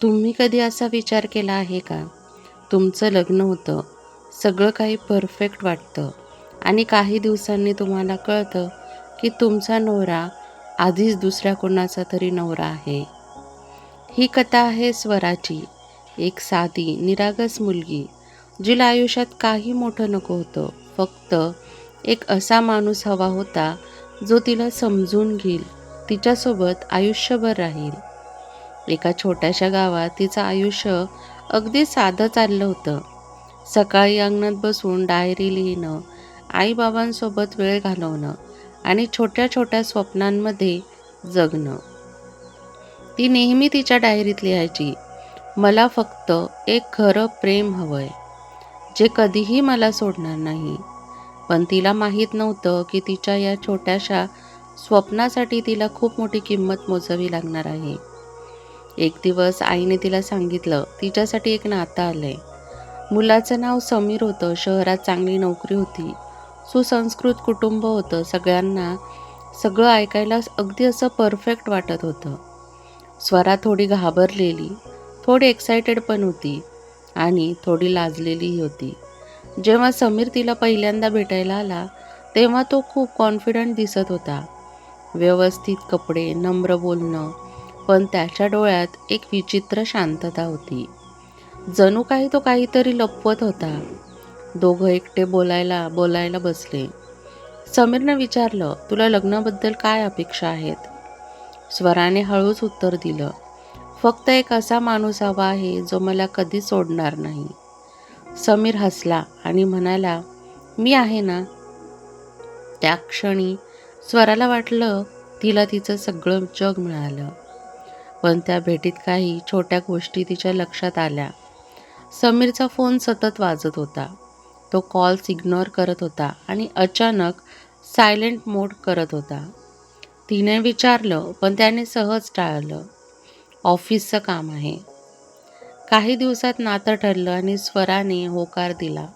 तुम्ही कधी असा विचार केला आहे का? तुमचं लग्न होतं, सगळं काही परफेक्ट वाटतं आणि काही दिवसांनी तुम्हाला कळतं की तुमचा नवरा आधीच दुसऱ्या कोणाचा तरी नवरा आहे. ही कथा आहे स्वराची, एक साधी, निरागस मुलगी, जिला आयुष्यात काही मोठं नको होतं. फक्त एक असा माणूस हवा होता, जो तिला समजून घेईल, तिच्यासोबत आयुष्यभर राहील. एका छोट्याशा गावात तिचं आयुष्य अगदी साधं चाललं होतं. सकाळी अंगणात बसून डायरी लिहिणं, आईबाबांसोबत वेळ घालवणं आणि छोट्या छोट्या स्वप्नांमध्ये जगणं. ती नेहमी तिच्या डायरीत लिहायची, मला फक्त एक खरं प्रेम हवंय, जे कधीही मला सोडणार नाही. पण तिला माहीत नव्हतं की तिच्या या छोट्याशा स्वप्नासाठी तिला खूप मोठी किंमत मोजावी लागणार आहे. एक दिवस आईने तिला सांगितलं, तिच्यासाठी एक नातं आलंय. मुलाचं नाव समीर होतं. शहरात चांगली नोकरी होती. सुसंस्कृत कुटुंब होतं. सगळ्यांना सगळं ऐकायला अगदी असं परफेक्ट वाटत होतं. स्वरा थोडी घाबरलेली, थोडी एक्सायटेड पण होती आणि थोडी लाजलेलीही होती. जेव्हा समीर तिला पहिल्यांदा भेटायला आला, तेव्हा तो खूप कॉन्फिडंट दिसत होता. व्यवस्थित कपडे, नम्र बोलणं, पण त्याच्या डोळ्यात एक विचित्र शांतता होती. जणू काही तो काहीतरी लपवत होता. दोघं एकटे बोलायला बोलायला बसले. समीरनं विचारलं, तुला लग्नाबद्दल काय अपेक्षा आहेत? स्वराने हळूच उत्तर दिलं, फक्त एक असा माणूस हवा आहे जो मला कधी सोडणार नाही. समीर हसला आणि म्हणाला, मी आहे ना. त्या क्षणी स्वराला वाटलं तिला तिचं सगळं जग मिळालं. पण त्या भेटीत काही छोट्या गोष्टी तिच्या लक्षात आल्या. समीरचा फोन सतत वाजत होता. तो कॉल्स इग्नोर करत होता आणि अचानक सायलेंट मोड करत होता. तिने विचारलं, पण त्याने सहज टाळलं, ऑफिसचं काम आहे. काही दिवसात नातं ठरलं आणि स्वराने होकार दिला.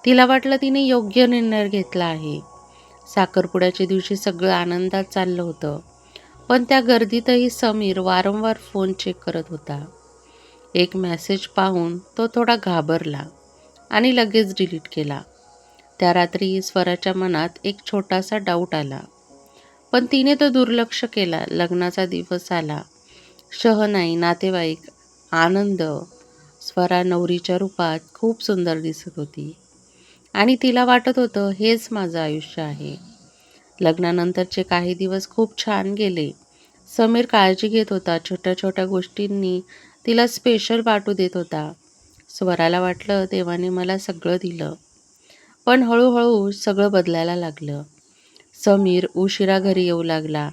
तिला वाटलं तिने योग्य निर्णय घेतला आहे. साखरपुड्याच्या दिवशी सगळं आनंदात चाललं होतं. पण त्या गर्दीतही समीर वारंवार फोन चेक करत होता. एक मेसेज पाहून तो थोडा घाबरला आणि लगेच डिलीट केला. त्या रात्री स्वराच्या मनात एक छोटासा डाऊट आला. पण तिने तो दुर्लक्ष केला. लग्नाचा दिवस आला. शहनाई, नातेवाईक, आनंद. स्वरा नवरीच्या रूपात खूप सुंदर दिसत होती आणि तिला वाटत होतं हेच माझं आयुष्य आहे. लग्नानंतरचे काही दिवस खूप छान गेले. समीर काळजी घेत होता. छोट्या छोट्या गोष्टींनी तिला स्पेशल वाटू देत होता. स्वराला वाटलं देवाने मला सगळं दिलं. पण हळूहळू सगळं बदलायला लागलं. समीर उशिरा घरी येऊ लागला.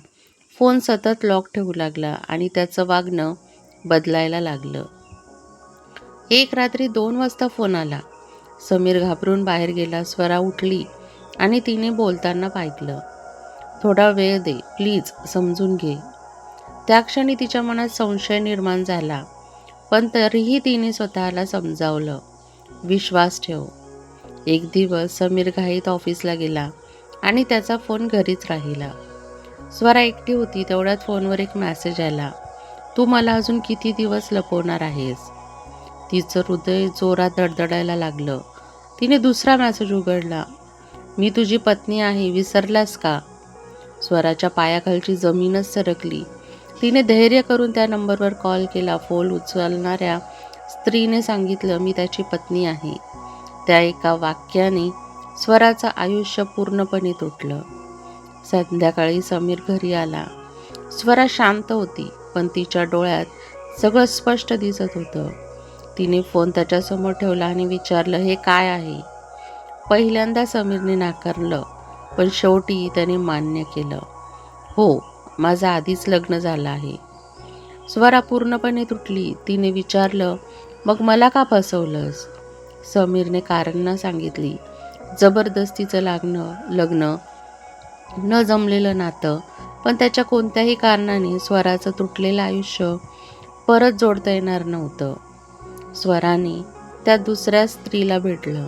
फोन सतत लॉक ठेवू लागला आणि त्याचं वागणं बदलायला लागलं. एक रात्री 2 वाजता फोन आला. समीर घाबरून बाहेर गेला. स्वरा उठली आणि तिने बोलताना ऐकलं, थोडा वेळ दे प्लीज, समजून घे. त्या क्षणी तिच्या मनात संशय निर्माण झाला. पण तरीही तिने स्वतःला समजावलं, विश्वास ठेव. एक दिवस समीर घाईत ऑफिसला गेला आणि त्याचा फोन घरीच राहिला. स्वरा एकटी होती. तेवढ्यात फोनवर एक मेसेज आला, तू मला अजून किती दिवस लपवणार आहेस? तिचं हृदय जोरात धडधडायला लागलं. तिने दुसरा मेसेज उघडला, मी तुझी पत्नी आहे, विसरलास का? स्वराच्या पायाखालची जमीनच सरकली. तिने धैर्य करून त्या नंबरवर कॉल केला. फोन उचलणाऱ्या स्त्रीने सांगितलं, मी त्याची पत्नी आहे. त्या एका वाक्याने स्वराचं आयुष्य पूर्णपणे तुटलं. संध्याकाळी समीर घरी आला. स्वरा शांत होती, पण तिच्या डोळ्यात सगळं स्पष्ट दिसत होतं. तिने फोन त्याच्यासमोर ठेवला आणि विचारलं, हे काय आहे? पहिल्यांदा समीरने नाकारलं, पण शेवटी त्याने मान्य केलं, हो, माझं आधीच लग्न झालं आहे. स्वरा पूर्णपणे तुटली. तिने विचारलं, मग मला का फसवलंस? समीरने कारण न सांगितली. जबरदस्तीचं लग्न, न जमलेलं नातं, पण त्याच्या कोणत्याही कारणाने स्वराचं तुटलेलं आयुष्य परत जोडता येणार नव्हतं. स्वराने त्या दुसऱ्या स्त्रीला भेटलं.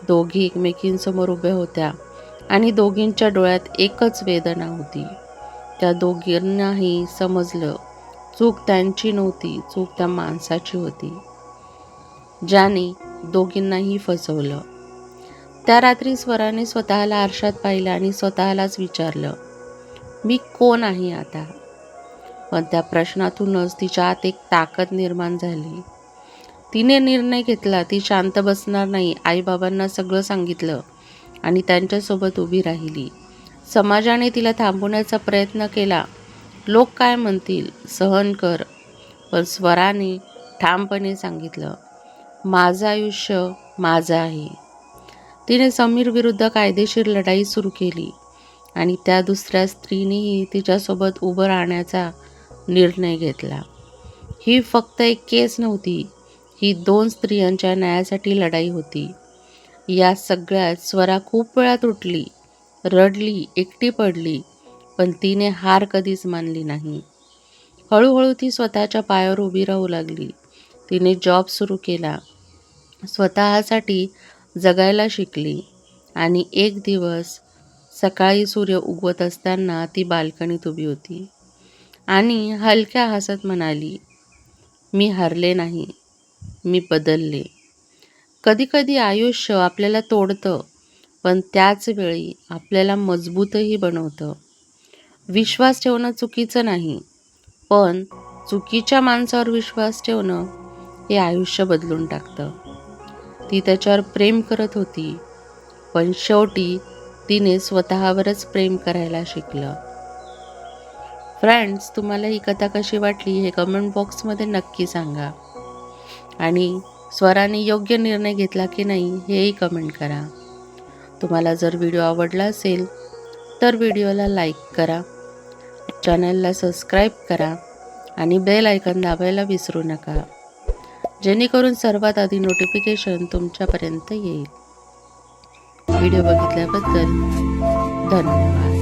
दोघी एकमेकींसमोर उभ्या होत्या आणि दोघींच्या डोळ्यात एकच वेदना होती. त्या दोघींनाही समजलं चूक त्यांची नव्हती, चूक त्या माणसाची होती, ज्याने दोघींनाही फसवलं. त्या रात्री स्वराने स्वतःला आरशात पाहिलं आणि स्वतःलाच विचारलं, मी कोण आहे आता? पण त्या प्रश्नातूनच तिच्या आत एक ताकद निर्माण झाली. तिने निर्णय घेतला, ती शांत बसणार नाही. आईबाबांना सगळं सांगितलं आणि त्यांच्यासोबत उभी राहिली. समाजाने तिला थांबवण्याचा प्रयत्न केला. लोक काय म्हणतील, सहन कर. पण स्वराने ठामपणे सांगितलं, माझं आयुष्य माझं आहे. तिने समीर विरुद्ध कायदेशीर लढाई सुरू केली आणि त्या दुसऱ्या स्त्रीनेही तिच्यासोबत उभं राहण्याचा निर्णय घेतला. ही फक्त एक केस नव्हती, ही 2 स्त्रियांच्या न्यायासाठी लढाई होती. या सगळ्यात स्वरा खूप वेळा तुटली, रडली, एकटी पडली, पण तिने हार कधीच मानली नाही. हळूहळू ती स्वतःच्या पायावर उभी राहू लागली. तिने जॉब सुरू केला, स्वतःसाठी जगायला शिकली आणि एक दिवस सकाळी सूर्य उगवत असताना ती बाल्कनीत उभी होती आणि हलक्या हसत म्हणाली, मी हरले नाही, मी बदलले. कधीकधी आयुष्य आपल्याला तोडतं, पण त्याच वेळी आपल्याला मजबूतही बनवतं. विश्वास ठेवणं चुकीचं नाही, पण चुकीच्या माणसावर विश्वास ठेवणं हे आयुष्य बदलून टाकतं. ती त्याच्यावर प्रेम करत होती, पण शेवटी तिने स्वतःवरच प्रेम करायला शिकलं. फ्रेंड्स, तुम्हाला ही कथा कशी वाटली हे कमेंट बॉक्समध्ये नक्की सांगा आणि स्वराने योग्य निर्णय घेतला की नाही हेही कमेंट करा. तुम्हाला जर व्हिडिओ आवडला असेल तर व्हिडिओला लाईक करा, चॅनलला सबस्क्राईब करा आणि बेल आयकॉन दाबायला विसरू नका, जेणेकरून सर्वात आधी नोटिफिकेशन तुमच्यापर्यंत येईल. व्हिडिओ बघितल्याबद्दल धन्यवाद.